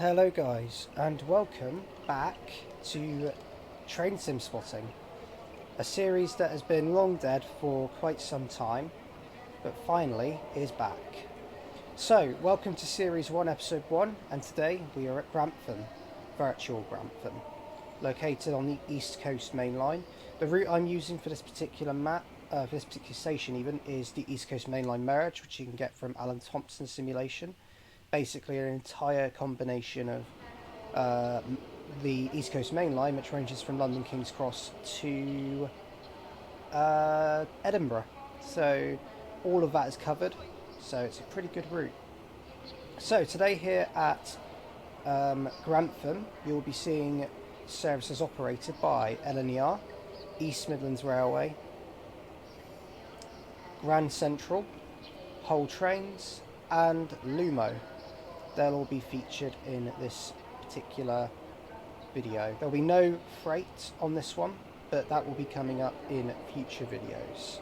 Hello guys, and welcome back to Train Sim Spotting, a series that has been long dead for quite some time, but finally is back. So, welcome to Series 1, Episode 1, and today we are at Grantham, virtual Grantham, located on the East Coast main line. The route I'm using for this particular map, for this particular station even, is the East Coast main line Merge, which you can get from Alan Thomson Simulation. Basically an entire combination of the East Coast main line, which ranges from London King's Cross to Edinburgh. So all of that is covered, so it's a pretty good route. So today here at Grantham, you'll be seeing services operated by LNER, East Midlands Railway, Grand Central, Hull Trains and Lumo. They'll all be featured in this particular video. There'll be no freight on this one, but that will be coming up in future videos.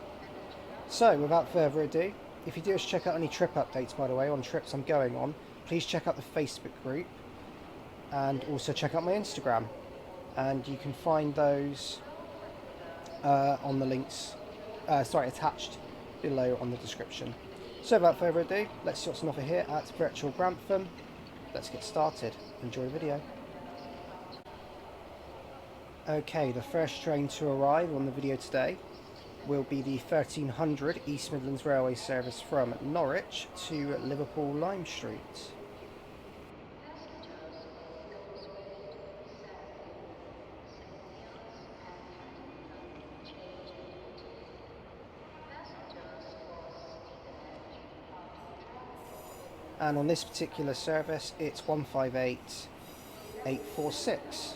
So without further ado, if you do wish to check out any trip updates, by the way, on trips I'm going on, please check out the Facebook group and also check out my Instagram, and you can find those on the links attached below on the description. So without further ado, let's see what's on offer here at virtual Grantham. Let's get started. Enjoy the video. Okay, the first train to arrive on the video today will be the 1300 East Midlands Railway service from Norwich to Liverpool Lime Street. And on this particular service, it's 158846.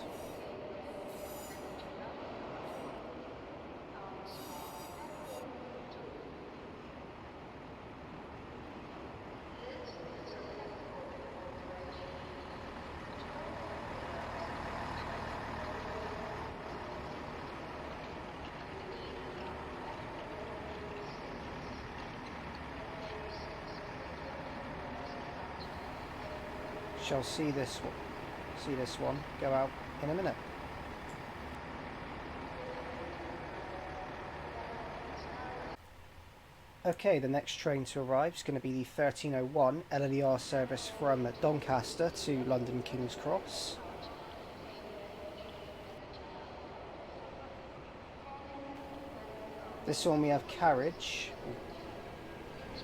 Shall see this one go out in a minute. Okay, the next train to arrive is going to be the 1301 LNER service from Doncaster to London King's Cross. This one we have carriage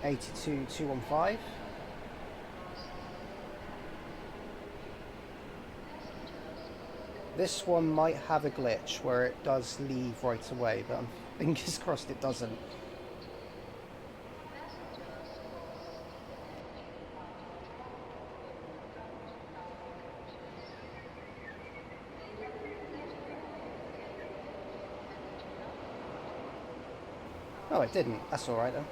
82215. This one might have a glitch where it does leave right away, but fingers crossed it doesn't. Oh, it didn't. That's alright then.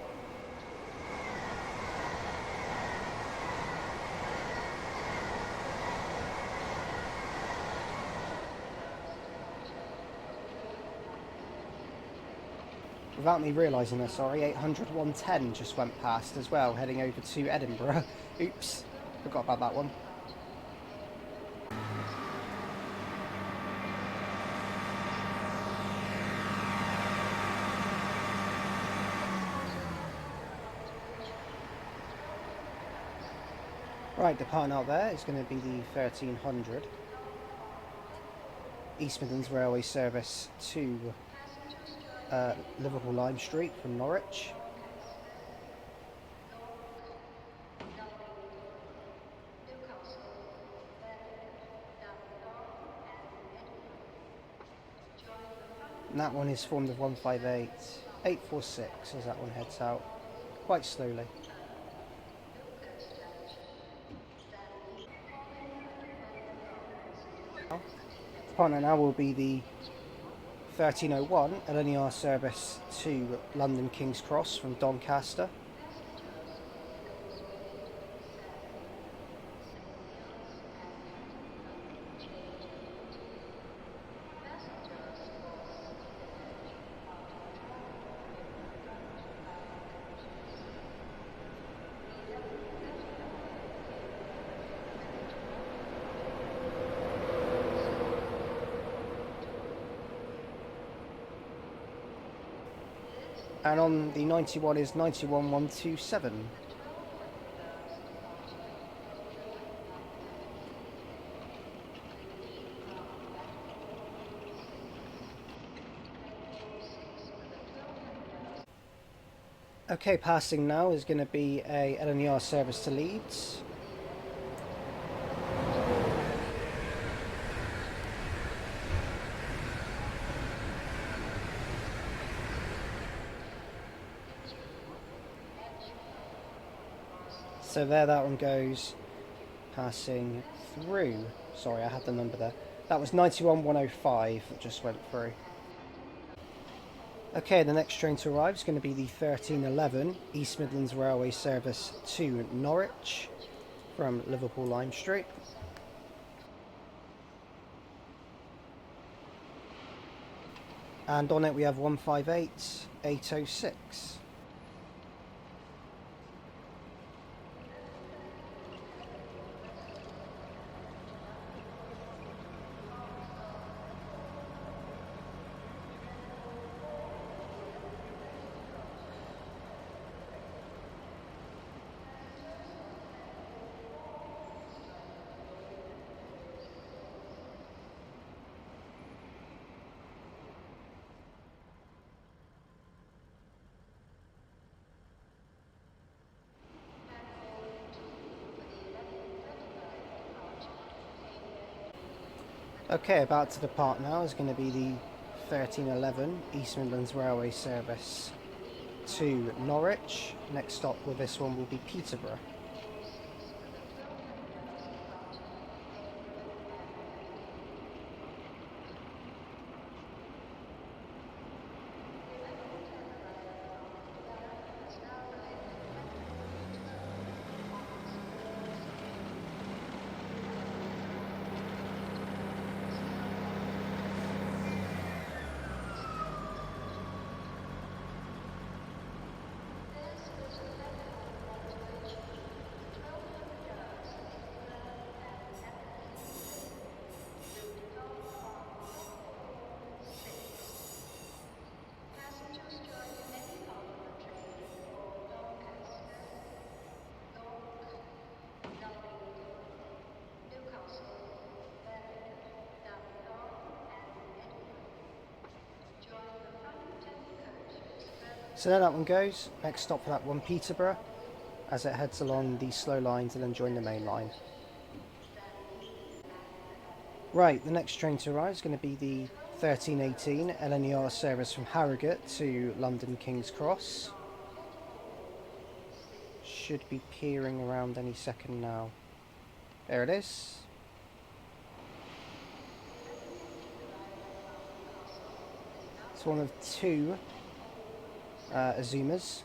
Without me realising this, sorry, 800 110 just went past as well, heading over to Edinburgh. Oops, forgot about that one. Right, departing out there is going to be the 1300 East Midlands Railway service to Liverpool Lime Street from Norwich. And that one is formed of 158846 as that one heads out quite slowly. The partner now will be the 1301 LNER service to London King's Cross from Doncaster. And on the 91 is 91127. Okay, passing now is going to be a LNER service to Leeds. So there that one goes, passing through. Sorry, I had the number there. That was 91105 that just went through. Okay, the next train to arrive is going to be the 1311 East Midlands Railway service to Norwich from Liverpool Lime Street. And on it we have 158806. Okay, about to depart now is going to be the 1311 East Midlands Railway service to Norwich. Next stop with this one will be Peterborough. So there that one goes. Next stop for that one, Peterborough, as it heads along the slow line to then join the main line. Right, the next train to arrive is going to be the 1318 LNER service from Harrogate to London King's Cross. Should be peering around any second now. There it is. It's one of two Azumas.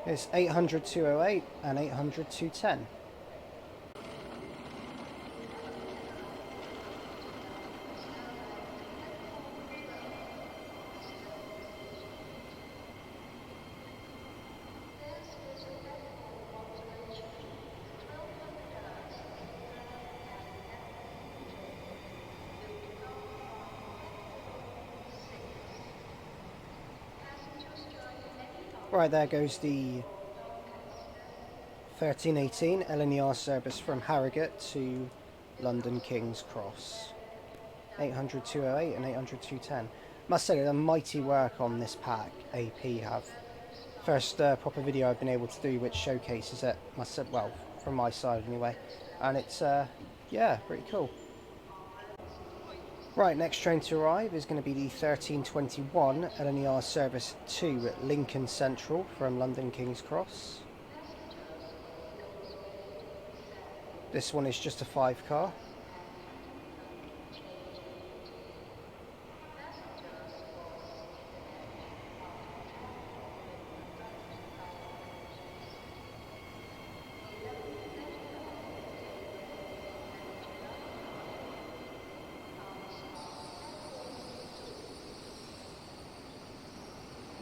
It's 800-208 and 800-210. Right, there goes the 1318 LNER service from Harrogate to London King's Cross. 800-208 and 800-210. Must say, they've done mighty work on this pack, AP have. First proper video I've been able to do which showcases it, must say, well, from my side anyway. And it's, yeah, pretty cool. Right, next train to arrive is going to be the 1321 LNER service to Lincoln Central from London King's Cross. This one is just a 5-car.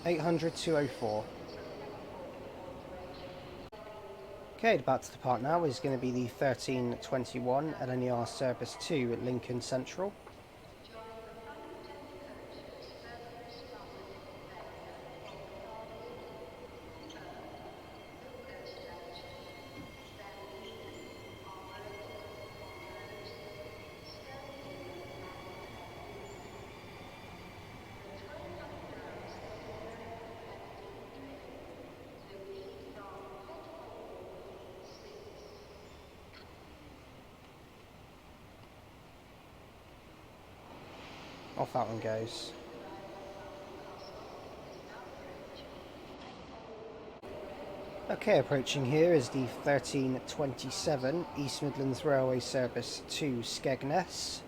800 204. Okay, about to depart now is going to be the 1321 LNER service to Lincoln Central. Off that one goes. Okay, approaching here is the 1327 East Midlands Railway service to Skegness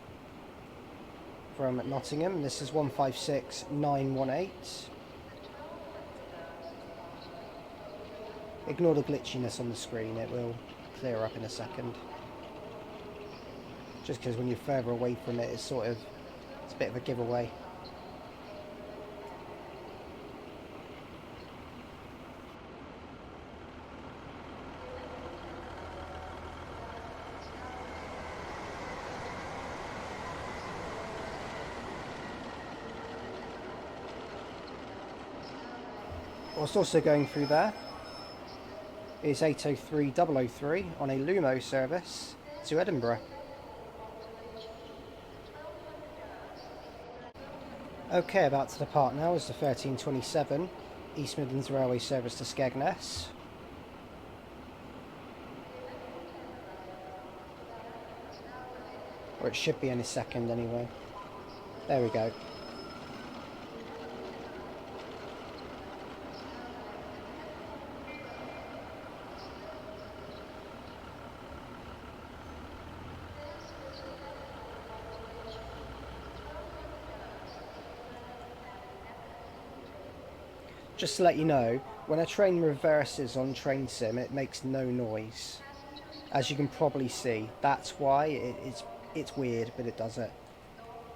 from Nottingham. This is 156918. Ignore the glitchiness on the screen, it will clear up in a second. Just because when you're further away from it, it's a bit of a giveaway. What's also going through there is 803003 on a Lumo service to Edinburgh. Okay, about to depart now is the 1327 East Midlands Railway service to Skegness. Or it should be any second anyway. There we go. Just to let you know, when a train reverses on Train Sim, it makes no noise. As you can probably see, that's why it's weird, but it does it.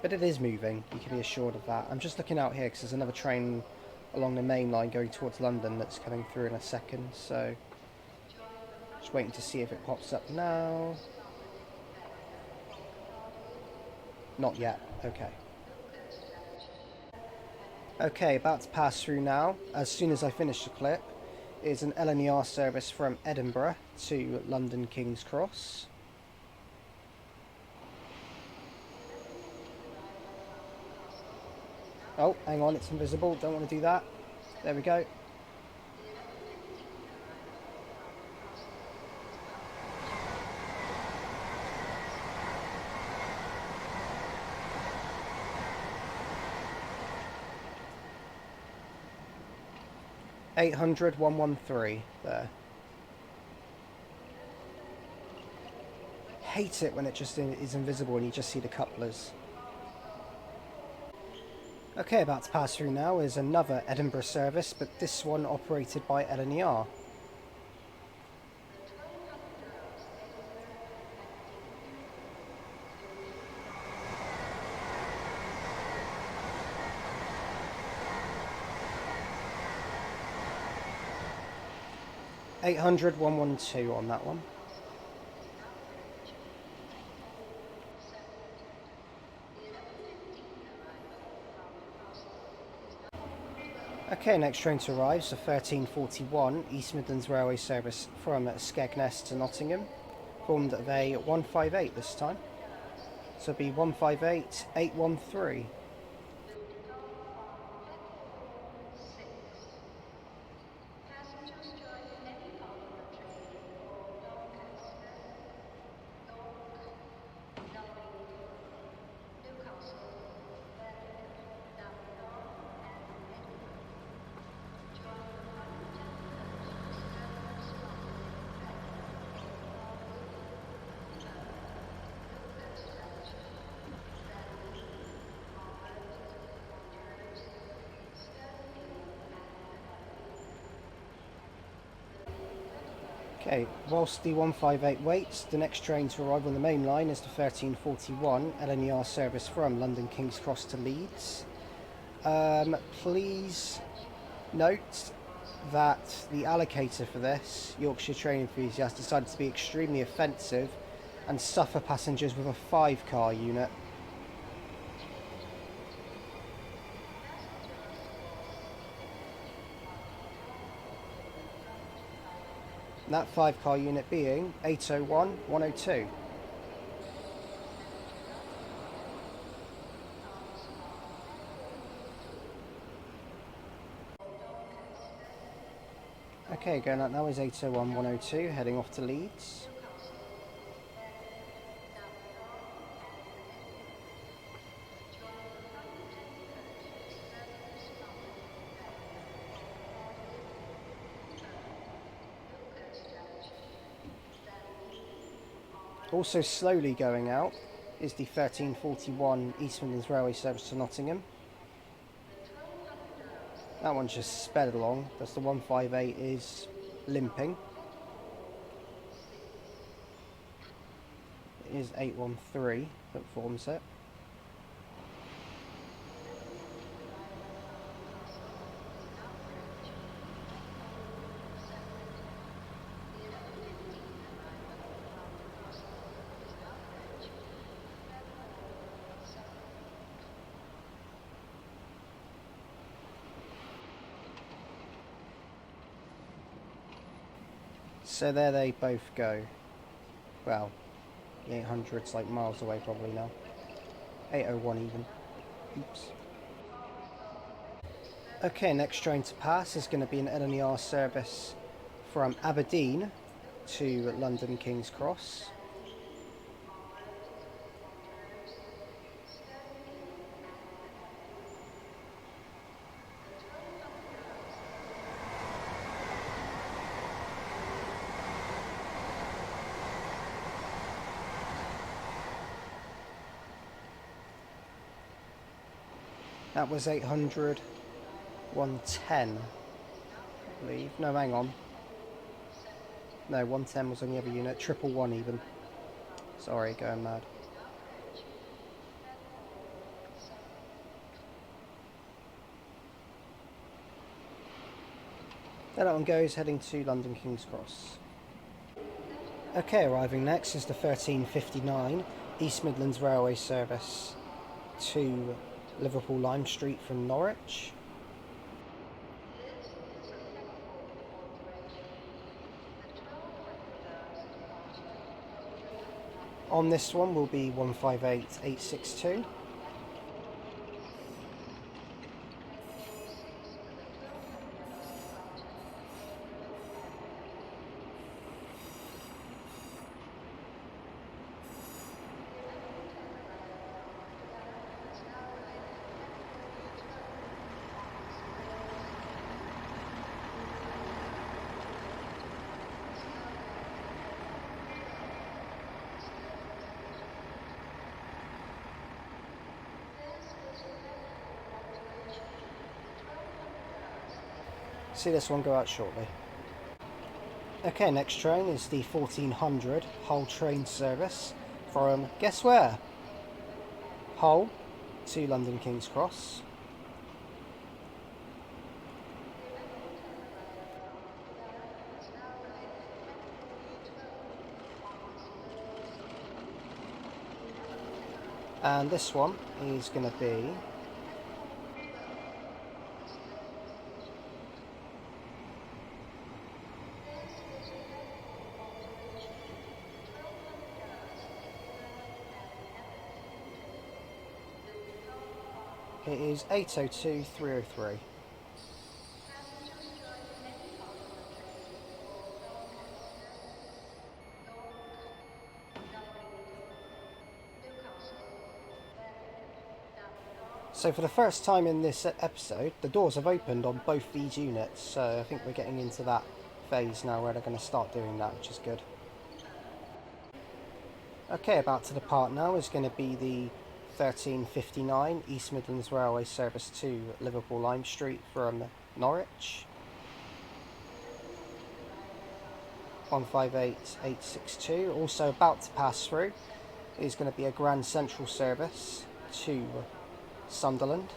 But it is moving, you can be assured of that. I'm just looking out here because there's another train along the main line going towards London that's coming through in a second, so just waiting to see if it pops up now. Not yet, okay. Okay, about to pass through now. As soon as I finish the clip, is an LNER service from Edinburgh to London King's Cross. Oh, hang on, it's invisible, don't want to do that. There we go. $800-113 there. Hate it when it just is invisible and you just see the couplers. Okay, about to pass through now is another Edinburgh service, but this one operated by LNER. $800-112 on that one. Okay, next train to arrive is the 1341 East Midlands Railway service from Skegness to Nottingham, formed of a 158 this time. So it'll be 158813. Okay, whilst the 158 waits, the next train to arrive on the main line is the 1341 LNER service from London King's Cross to Leeds. Please Note that the allocator for this, Yorkshire Train Enthusiast, decided to be extremely offensive and suffer passengers with a 5-car unit. And that 5-car unit being 801 102. Okay, going out now is 801 102, heading off to Leeds. Also slowly going out is the 1341 East Midlands Railway service to Nottingham. That one's just sped along. That's the 158 is limping. It is 813 that forms it. So there they both go. Well, the 800's like miles away probably now. 801 even. Oops. Okay, next train to pass is going to be an LNER service from Aberdeen to London King's Cross. That was 800, 110, I believe. No, hang on. No, 110 was on the other unit. 111 even. Sorry, going mad. There that one goes, heading to London King's Cross. Okay, arriving next is the 1359 East Midlands Railway service to Liverpool Lime Street from Norwich. On this one will be 158862. See this one go out shortly. Okay, next train is the 1400 Hull train service from, guess where? Hull to London King's Cross. And this one is going to be it is 802 303. So for the first time in this episode, the doors have opened on both these units, so I think we're getting into that phase now where they're going to start doing that, which is good. Okay, about to depart now is going to be the 1359 East Midlands Railway service to Liverpool Lime Street from Norwich. 158862. Also about to pass through is going to be a Grand Central service to Sunderland.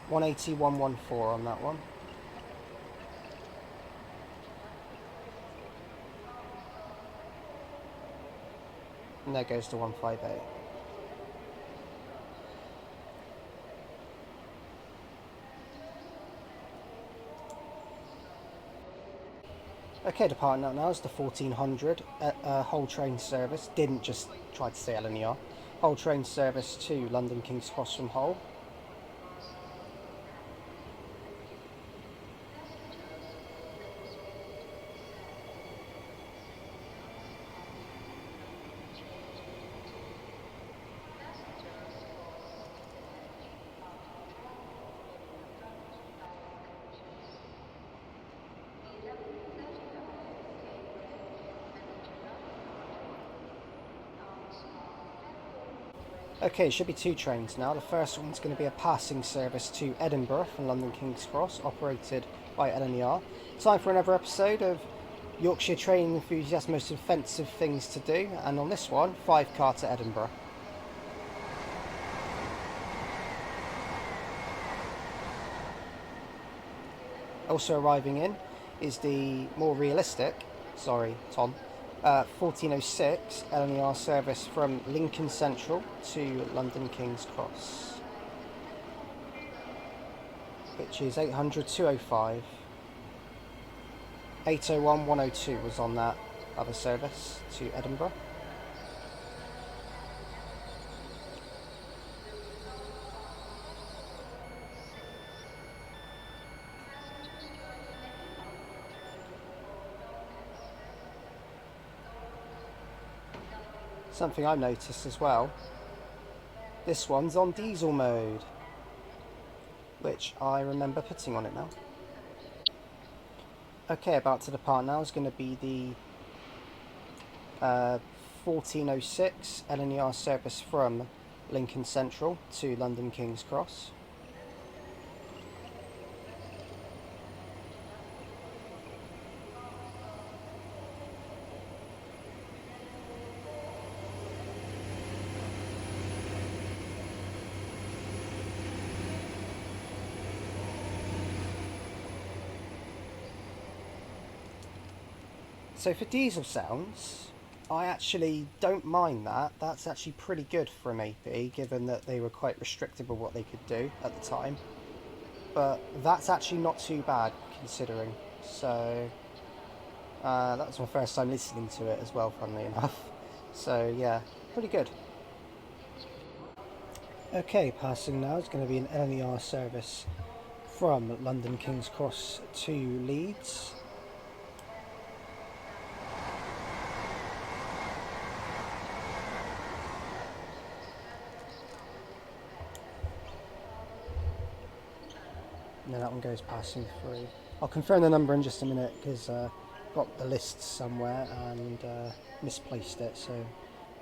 180, 114 on that one. And there goes to 158. Okay, departing out now is the 1400 whole train service. Didn't just try to say LNER. Whole train service to London King's Cross from Hull. Okay, it should be two trains now. The first one's going to be a passing service to Edinburgh from London King's Cross, operated by LNER. Time for another episode of Yorkshire Train Enthusiast's most offensive things to do, and on this one, 5-car to Edinburgh. Also arriving in is the more realistic, sorry Tom, 1406 LNER service from Lincoln Central to London King's Cross, which is 800 205. 801 102 was on that other service to Edinburgh. Something I've noticed as well, this one's on diesel mode, which I remember putting on it now. Okay, about to depart now is going to be the 1406 LNER service from Lincoln Central to London King's Cross. So for diesel sounds, I actually don't mind that. That's actually pretty good for an AP, given that they were quite restrictive of what they could do at the time. But that's actually not too bad, considering. So that was my first time listening to it as well, funnily enough. So yeah, pretty good. Okay, passing now is going to be an LNER service from London King's Cross to Leeds. And then that one goes passing through. I'll confirm the number in just a minute because I've got the list somewhere and misplaced it. So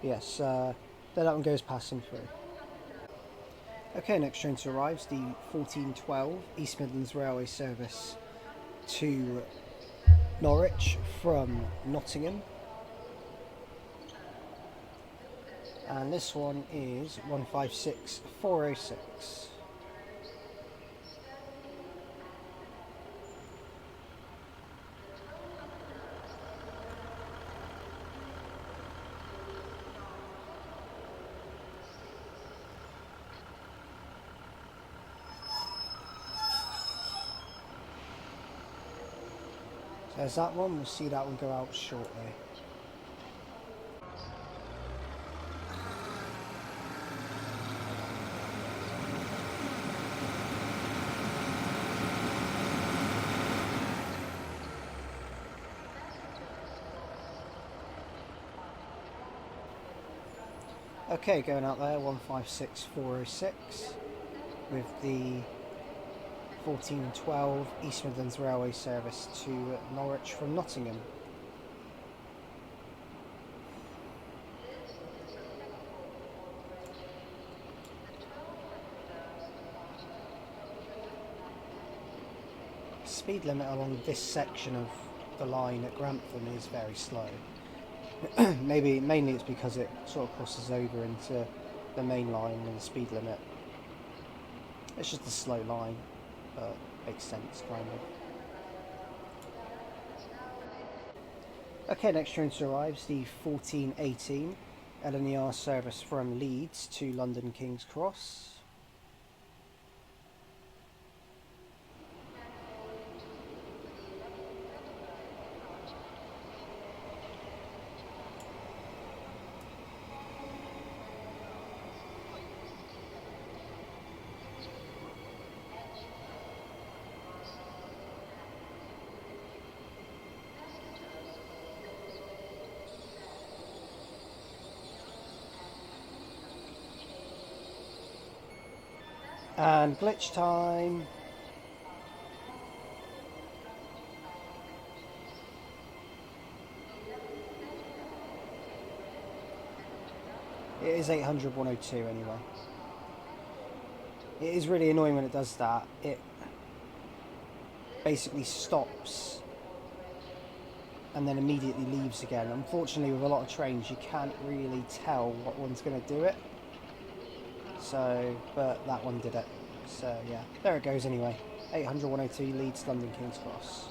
yes, then that one goes passing through. Okay, next train to arrive is the 1412 East Midlands Railway service to Norwich from Nottingham. And this one is 156 406. There's that one, we'll see that one go out shortly. Okay, going out there, 156 406 with the 1412 East Midlands Railway service to Norwich from Nottingham. Speed limit along this section of the line at Grantham is very slow. Mainly it's because it sort of crosses over into the main line and the speed limit It's just a slow line, but makes sense, kind of. Okay, next train to arrive is the 1418 LNER service from Leeds to London King's Cross. And glitch time. It is 800/102 anyway. It is really annoying when it does that. It basically stops and then immediately leaves again. Unfortunately, with a lot of trains, you can't really tell what one's going to do it. So, but that one did it. So yeah, there it goes anyway. 800/102 Leeds London King's Cross.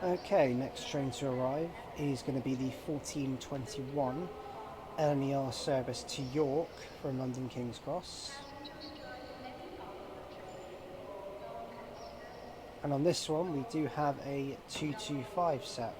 Okay, next train to arrive is going to be the 1421 LNER service to York from London King's Cross. And on this one we do have a 225 set.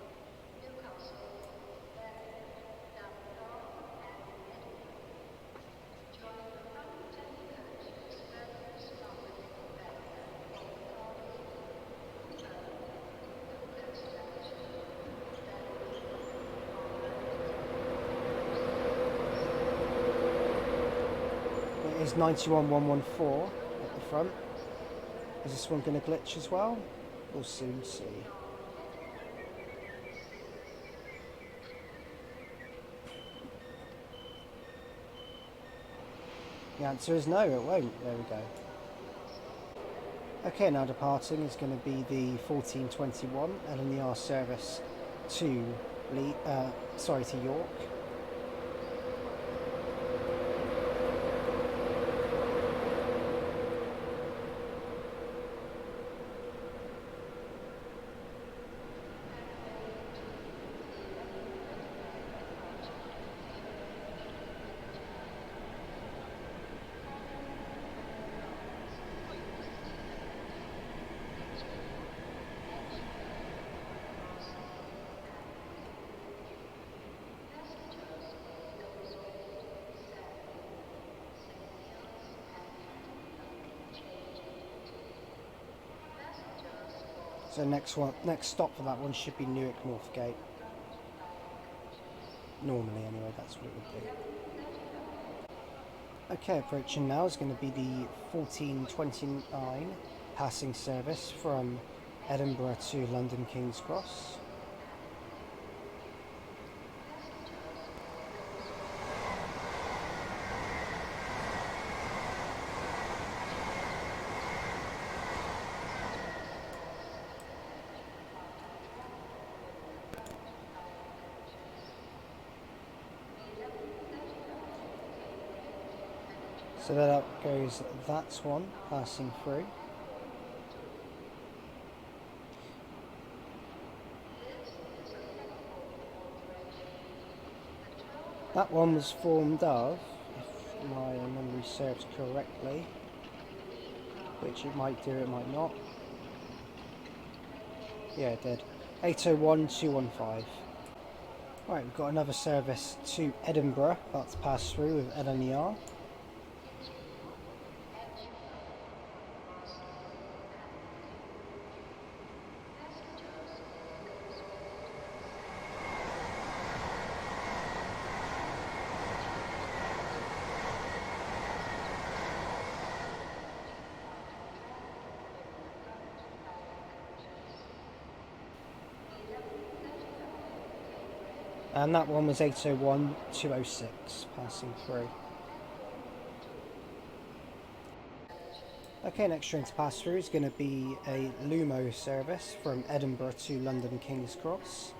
It is 91114 at the front. Is this one going to glitch as well? We'll soon see. The answer is no, it won't. There we go. Okay, now departing is going to be the 1421 LNER service to York. So next stop for that one should be Newark Northgate. Normally anyway, that's what it would be. Okay, approaching now is going to be the 1429 passing service from Edinburgh to London King's Cross. So then up goes that one passing through. That one was formed of, if my memory serves correctly, which it might do, it might not. Yeah, it did. 801-215. Right, we've got another service to Edinburgh about to pass through with LNER. And that one was 801-206 passing through. Okay, next train to pass through is going to be a Lumo service from Edinburgh to London King's Cross.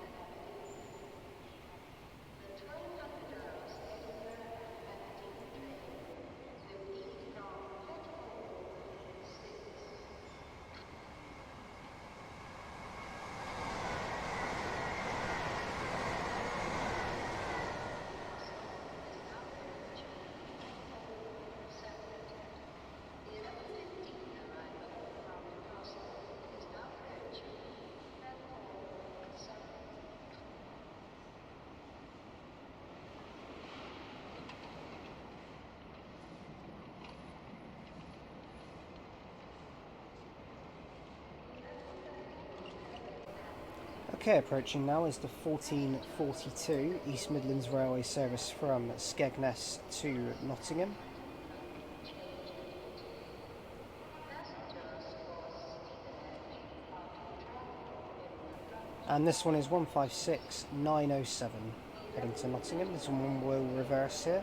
Okay, approaching now is the 1442 East Midlands Railway service from Skegness to Nottingham. And this one is 156907 heading to Nottingham. This one will reverse here.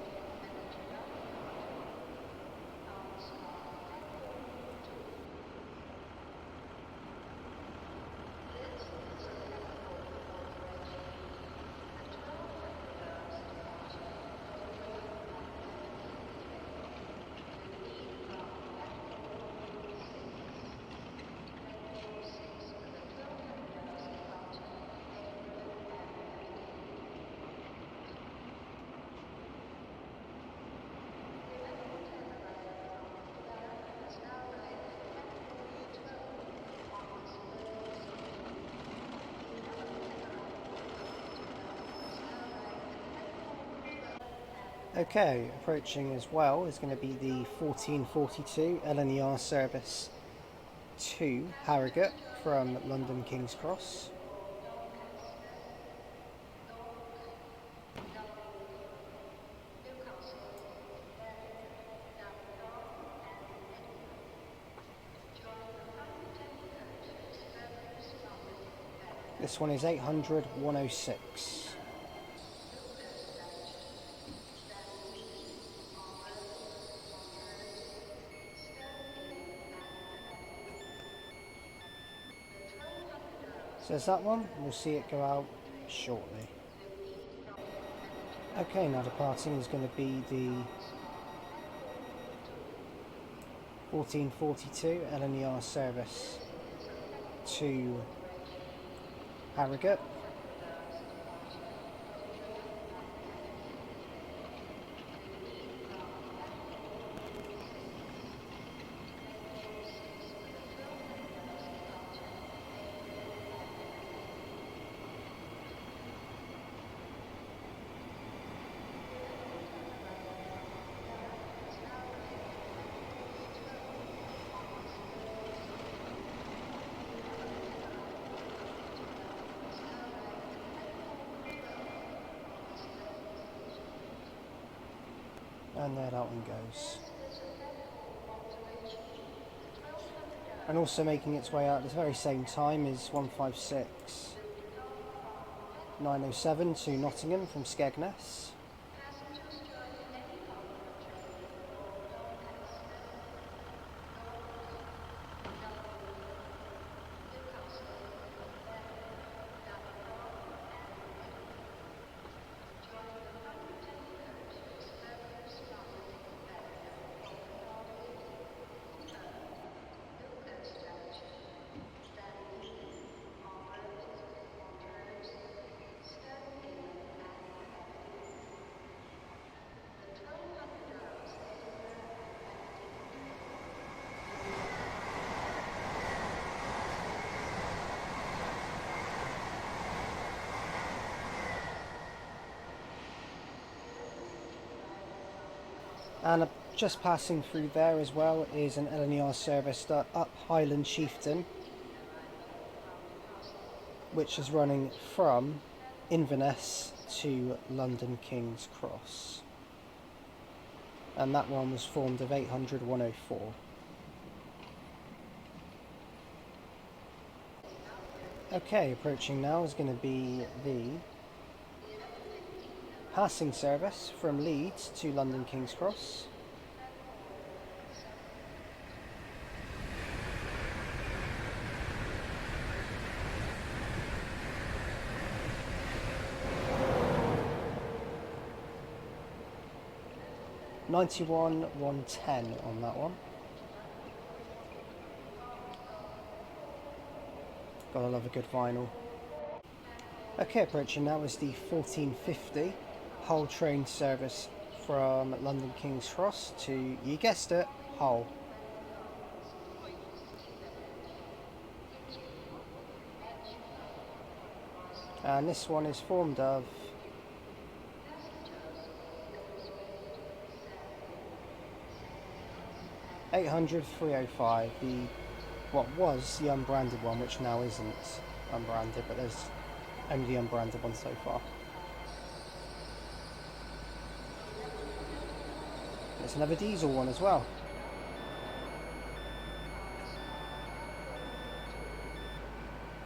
Okay, approaching as well is going to be the 1442 LNER service to Harrogate from London King's Cross. This one is 800-106. So there's that one, we'll see it go out shortly. Okay, now departing is going to be the 1442 LNER service to Harrogate. And there that one goes. And also making its way out at the very same time is 156907 to Nottingham from Skegness. And just passing through there as well is an LNER service up Highland Chieftain, which is running from Inverness to London King's Cross. And that one was formed of 800-104. Okay, approaching now is going to be the passing service from Leeds to London King's Cross. £91,110 on that one. Gotta love a good vinyl. Okay, approaching now is the 1450 Hull train service from London King's Cross to, you guessed it, Hull. And this one is formed of 800-305, the what was the unbranded one, which now isn't unbranded, but there's only the unbranded one so far. It's another diesel one as well.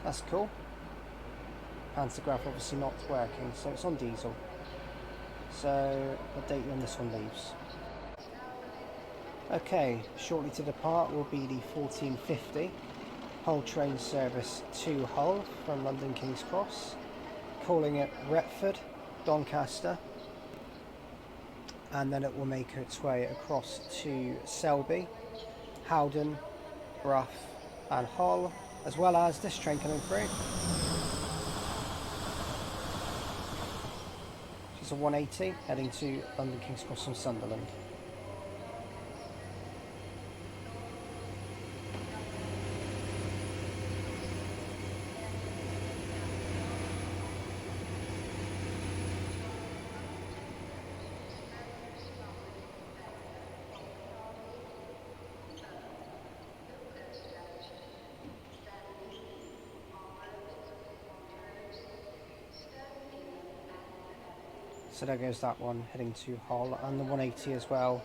That's cool. Pantograph obviously not working, so it's on diesel. So the date when this one leaves. Okay, shortly to depart will be the 1450 Hull train service to Hull from London King's Cross, calling it Retford, Doncaster, and then it will make its way across to Selby, Howden, Brough and Hull, as well as this train coming through. It's a 180 heading to London King's Cross from Sunderland. So there goes that one heading to Hull, and the 180 as well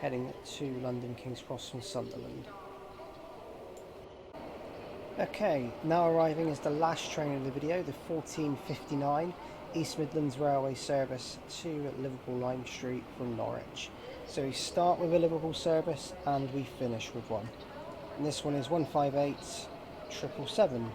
heading to London King's Cross from Sunderland. Okay, now arriving is the last train of the video, the 1459 East Midlands Railway service to Liverpool Lime Street from Norwich. So we start with a Liverpool service and we finish with one. And this one is 158777.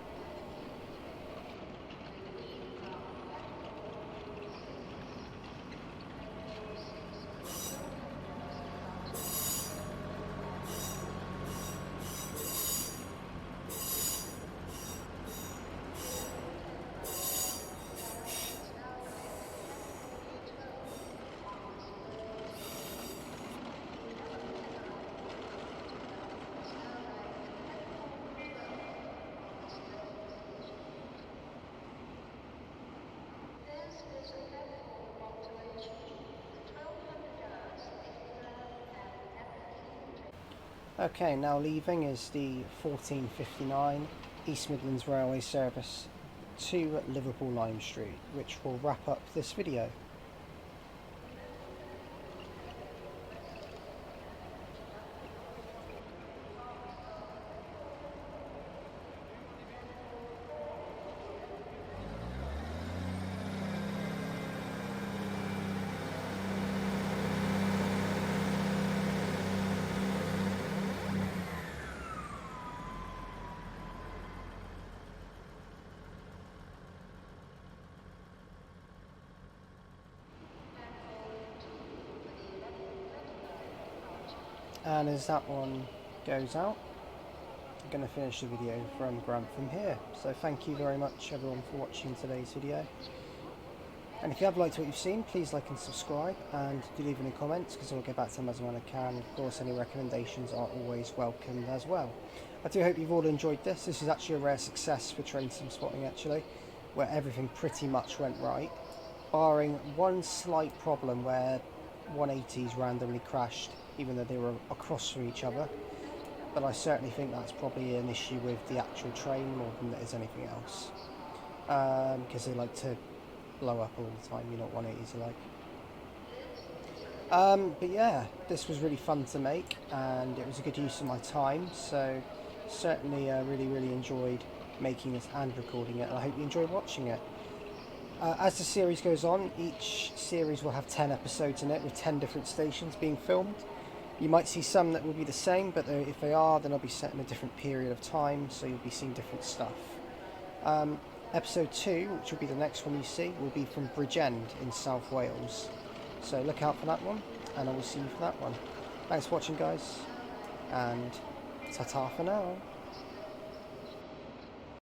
Okay, now leaving is the 1459 East Midlands Railway service to Liverpool Lime Street, which will wrap up this video. And as that one goes out, I'm going to finish the video from Grantham here. So thank you very much everyone for watching today's video. And if you have liked what you've seen, please like and subscribe, and do leave any comments because I'll get back to them as and when I can. Of course, any recommendations are always welcome as well. I do hope you've all enjoyed this. This is actually a rare success for train sim spotting actually, where everything pretty much went right, barring one slight problem where 180s randomly crashed even though they were across from each other, but I certainly think that's probably an issue with the actual train more than it is anything else, because they like to blow up all the time, you know what 180s are like. But yeah, this was really fun to make and it was a good use of my time, so certainly really enjoyed making this and recording it, and I hope you enjoyed watching it. As the series goes on, each series will have 10 episodes in it with 10 different stations being filmed. You might see some that will be the same, but if they are, then they'll be set in a different period of time, so you'll be seeing different stuff. Episode 2, which will be the next one you see, will be from Bridgend in South Wales. So look out for that one, and I will see you for that one. Thanks for watching, guys, and ta-ta for now.